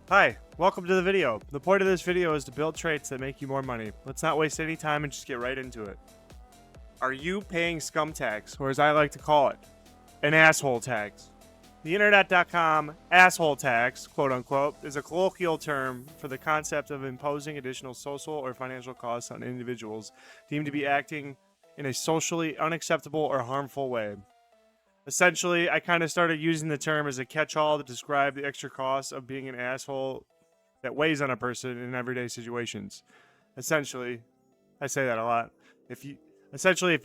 Hi, welcome to the video. The point of this video is to build traits that make you more money. Let's not waste any time and just get right into it. Are you paying scum tax, or as I like to call it, an asshole tax? The internet.com asshole tax, quote unquote, is a colloquial term for the concept of imposing additional social or financial costs on individuals deemed to be acting in a socially unacceptable or harmful way. Essentially, I kind of started using the term as a catch-all to describe the extra costs of being an asshole that weighs on a person in everyday situations. Essentially, I say that a lot. If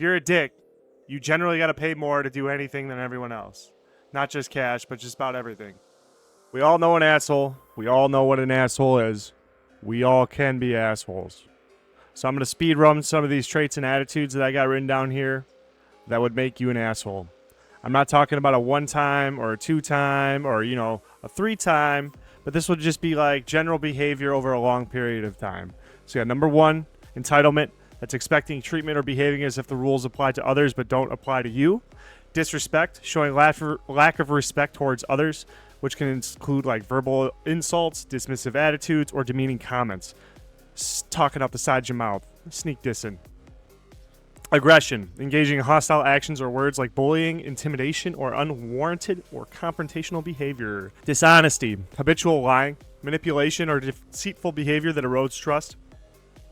you're a dick, you generally got to pay more to do anything than everyone else. Not just cash, but just about everything. We all know an asshole. We all know what an asshole is. We all can be assholes. So I'm going to speed run some of these traits and attitudes that I got written down here that would make you an asshole. I'm not talking about a one-time or a two-time or, a three-time, but this would just be like general behavior over a long period of time. So you got number one, entitlement. That's expecting treatment or behaving as if the rules apply to others but don't apply to you. Disrespect, showing lack of respect towards others, which can include like verbal insults, dismissive attitudes, or demeaning comments. Talking out the side of your mouth, sneak dissing. Aggression, engaging in hostile actions or words like bullying, intimidation, or unwarranted or confrontational behavior. Dishonesty, habitual lying, manipulation, or deceitful behavior that erodes trust.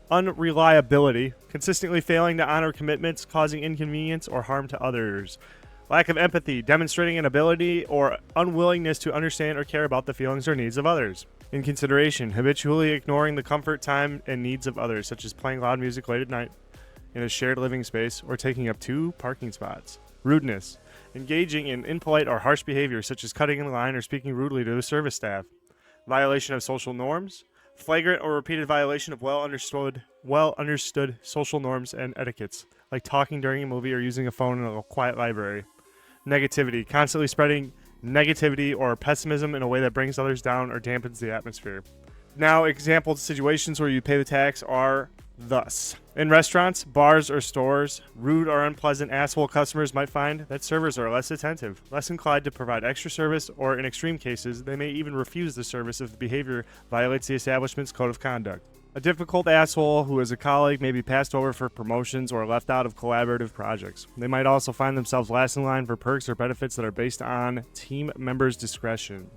Unreliability, consistently failing to honor commitments, causing inconvenience or harm to others. Lack of empathy, demonstrating an ability or unwillingness to understand or care about the feelings or needs of others. Inconsideration, habitually ignoring the comfort, time, and needs of others, such as playing loud music late at night in a shared living space or taking up 2 parking spots. Rudeness, engaging in impolite or harsh behavior, such as cutting in line or speaking rudely to the service staff. Violation of social norms, flagrant or repeated violation of well understood social norms and etiquettes, like talking during a movie or using a phone in a quiet library. Negativity, constantly spreading negativity or pessimism in a way that brings others down or dampens the atmosphere. Now, example situations where you pay the tax are thus. In restaurants, bars, or stores, rude or unpleasant asshole customers might find that servers are less attentive, less inclined to provide extra service, or in extreme cases, they may even refuse the service if the behavior violates the establishment's code of conduct. A difficult asshole who is a colleague may be passed over for promotions or left out of collaborative projects. They might also find themselves last in line for perks or benefits that are based on team members' discretion.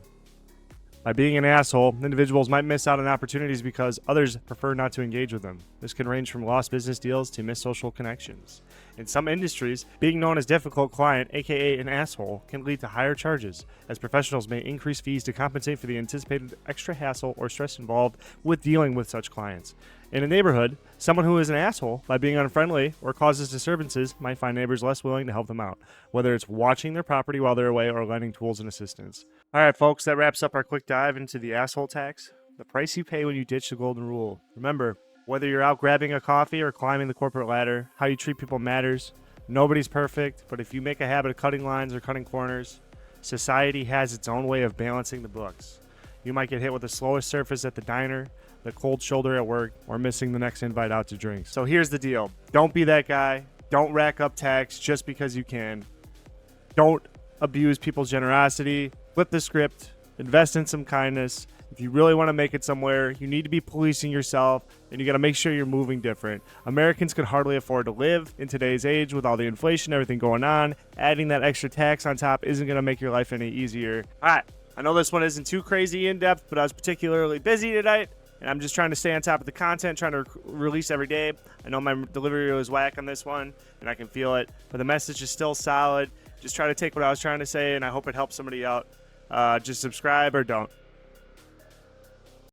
By being an asshole, individuals might miss out on opportunities because others prefer not to engage with them. This can range from lost business deals to missed social connections. In some industries, being known as difficult client, aka an asshole, can lead to higher charges, as professionals may increase fees to compensate for the anticipated extra hassle or stress involved with dealing with such clients. In a neighborhood, someone who is an asshole by being unfriendly or causes disturbances might find neighbors less willing to help them out, whether it's watching their property while they're away or lending tools and assistance. Alright folks, that wraps up our quick dive into the asshole tax. The price you pay when you ditch the golden rule. Remember, whether you're out grabbing a coffee or climbing the corporate ladder, how you treat people matters. Nobody's perfect, but if you make a habit of cutting lines or cutting corners, society has its own way of balancing the books. You might get hit with the slowest surface at the diner, the cold shoulder at work, or missing the next invite out to drink. So here's the deal. Don't be that guy. Don't rack up tax just because you can. Don't abuse people's generosity. Flip the script. Invest in some kindness. If you really want to make it somewhere, you need to be policing yourself, and you got to make sure you're moving different. Americans can hardly afford to live in today's age with all the inflation, everything going on. Adding that extra tax on top isn't going to make your life any easier. All right. I know this one isn't too crazy in-depth, but I was particularly busy tonight, and I'm just trying to stay on top of the content, trying to release every day. I know my delivery was whack on this one, and I can feel it, but the message is still solid. Just try to take what I was trying to say, and I hope it helps somebody out. Just subscribe or don't.